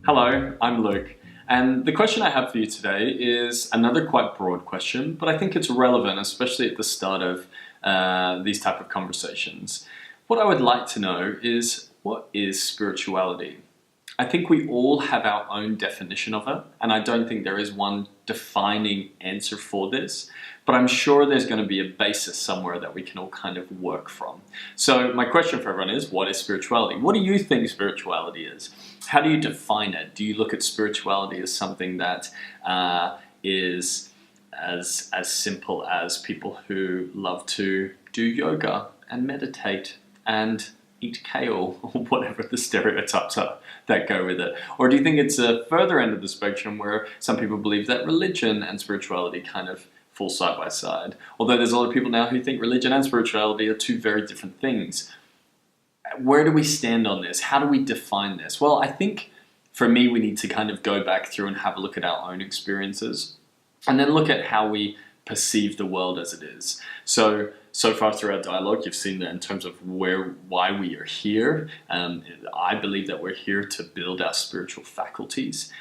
Hello, I'm Luke, and the question I have for you today is another quite broad question, but I think it's relevant, especially at the start of these type of conversations. What I would like to know is, what is spirituality? I think we all have our own definition of it, and I don't think there is one defining answer for this, but I'm sure there's going to be a basis somewhere that we can all kind of work from. So my question for everyone is, what is spirituality? What do you think spirituality is? How do you define it? Do you look at spirituality as something that is as simple as people who love to do yoga and meditate and eat kale, or whatever the stereotypes are that go with it? Or do you think it's a further end of the spectrum where some people believe that religion and spirituality kind of fall side by side? Although there's a lot of people now who think religion and spirituality are two very different things. Where do we stand on this? How do we define this? Well, I think for me, we need to kind of go back through and have a look at our own experiences and then look at how we perceive the world as it is. So far through our dialogue, you've seen that in terms of why we are here. I believe that we're here to build our spiritual faculties.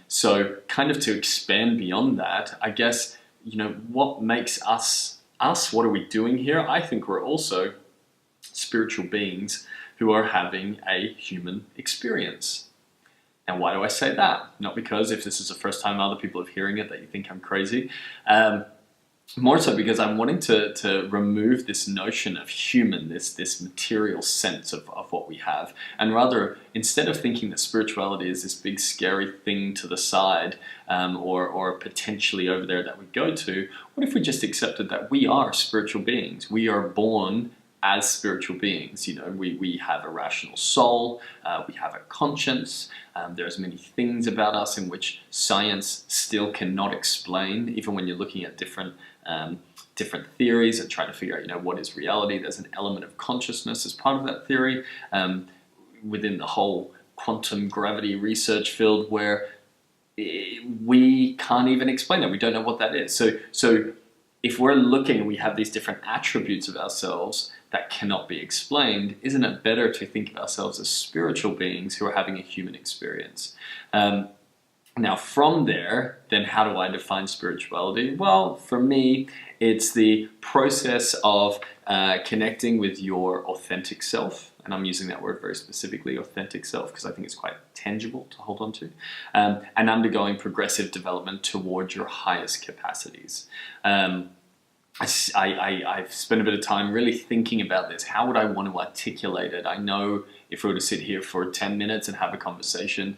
So kind of to expand beyond that, I guess, what makes us us? What are we doing here? I think we're also spiritual beings who are having a human experience. And why do I say that? Not because if this is the first time other people are hearing it that you think I'm crazy. More so because I'm wanting to remove this notion of human, this material sense of what we have. And rather, instead of thinking that spirituality is this big scary thing to the side or potentially over there that we go to, what if we just accepted that we are spiritual beings? We are born as spiritual beings. We have a rational soul, we have a conscience, there's many things about us in which science still cannot explain, even when you're looking at different theories and trying to figure out, what is reality. There's an element of consciousness as part of that theory within the whole quantum gravity research field where we can't even explain it. We don't know what that is. So if we're looking and we have these different attributes of ourselves that cannot be explained, isn't it better to think of ourselves as spiritual beings who are having a human experience? Now from there, then how do I define spirituality? Well, for me, it's the process of connecting with your authentic self. And I'm using that word very specifically, authentic self, because I think it's quite tangible to hold on to, and undergoing progressive development towards your highest capacities. I've spent a bit of time really thinking about this. How would I want to articulate it? I know if we were to sit here for 10 minutes and have a conversation,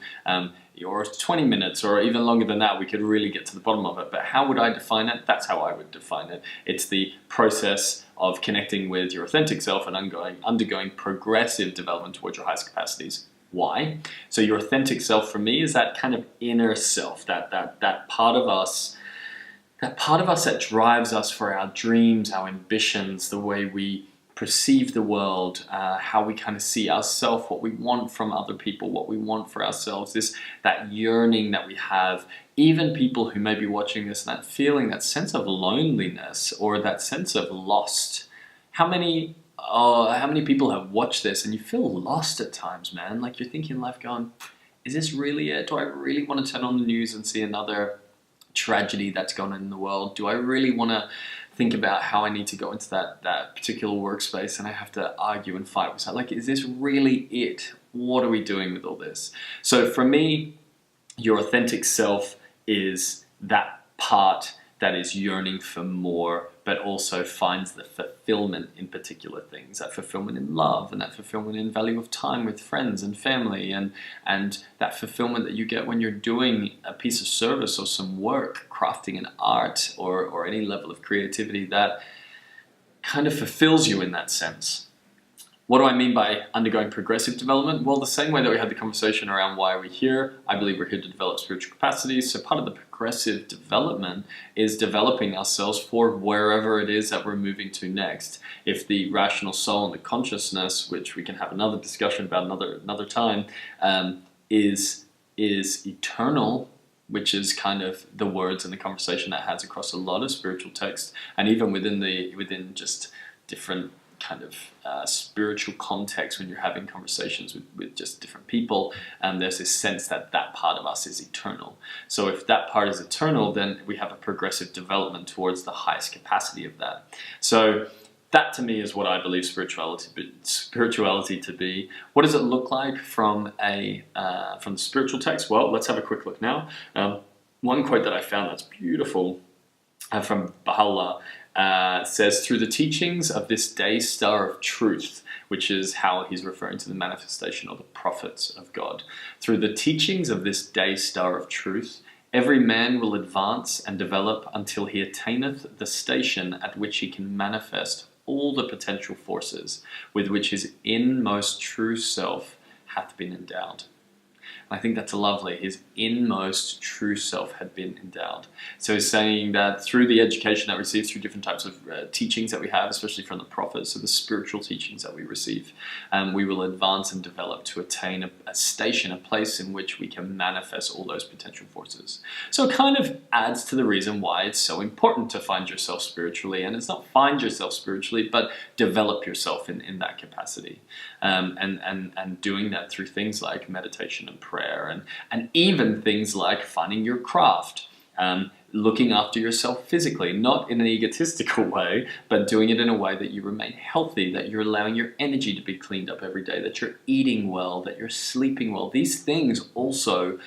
or 20 minutes, or even longer than that, we could really get to the bottom of it. But how would I define it? That's how I would define it. It's the process of connecting with your authentic self and undergoing progressive development towards your highest capacities. Why? So your authentic self for me is that kind of inner self, that part of us, that drives us for our dreams, our ambitions, the way we perceive the world, how we kind of see ourselves, what we want from other people, what we want for ourselves, that yearning that we have. Even people who may be watching this, that feeling, that sense of loneliness or that sense of lost. How many people have watched this and you feel lost at times, man? Like you're thinking in life going, is this really it? Do I really want to turn on the news and see another tragedy that's gone on in the world? Do I really want to think about how I need to go into that particular workspace and I have to argue and fight with something? Like, is this really it? What are we doing with all this? So for me, your authentic self is that part that is yearning for more, but also finds the fulfillment in particular things, that fulfillment in love and that fulfillment in value of time with friends and family, and that fulfillment that you get when you're doing a piece of service or some work, crafting an art or any level of creativity that kind of fulfills you in that sense. What do I mean by undergoing progressive development? Well, the same way that we had the conversation around why are we here, I believe we're here to develop spiritual capacities. So part of the progressive development is developing ourselves for wherever it is that we're moving to next. If the rational soul and the consciousness, which we can have another discussion about another time, is eternal, which is kind of the words and the conversation that has across a lot of spiritual texts, and even within just different kind of spiritual context when you're having conversations with just different people, and there's this sense that that part of us is eternal. So if that part is eternal, then we have a progressive development towards the highest capacity of that. So that to me is what I believe spirituality to be. What does it look like from the spiritual text? Well, let's have a quick look now. One quote that I found that's beautiful from Baha'u'llah says, through the teachings of this day star of truth, which is how he's referring to the manifestation or the prophets of God. Through the teachings of this day star of truth, every man will advance and develop until he attaineth the station at which he can manifest all the potential forces with which his inmost true self hath been endowed. I think that's lovely. His inmost true self had been endowed. So he's saying that through the education that we receive, through different types of teachings that we have, especially from the prophets, so the spiritual teachings that we receive, we will advance and develop to attain a station, a place in which we can manifest all those potential forces. So it kind of adds to the reason why it's so important to find yourself spiritually. And it's not find yourself spiritually, but develop yourself in that capacity. And doing that through things like meditation and prayer, and even things like finding your craft, looking after yourself physically, not in an egotistical way, but doing it in a way that you remain healthy, that you're allowing your energy to be cleaned up every day, that you're eating well, that you're sleeping well. These things also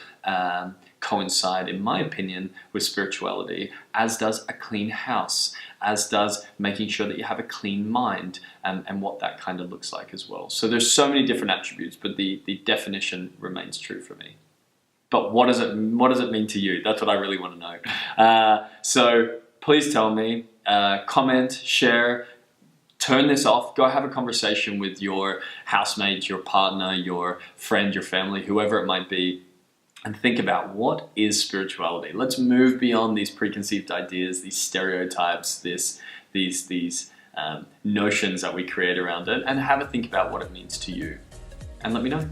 coincide, in my opinion, with spirituality, as does a clean house, as does making sure that you have a clean mind, and what that kind of looks like as well. So there's so many different attributes, but the definition remains true for me. But what does it mean to you? That's what I really want to know. So please tell me, comment, share, turn this off, go have a conversation with your housemate, your partner, your friend, your family, whoever it might be, and think about, what is spirituality? Let's move beyond these preconceived ideas, these stereotypes, these notions that we create around it, and have a think about what it means to you. And let me know.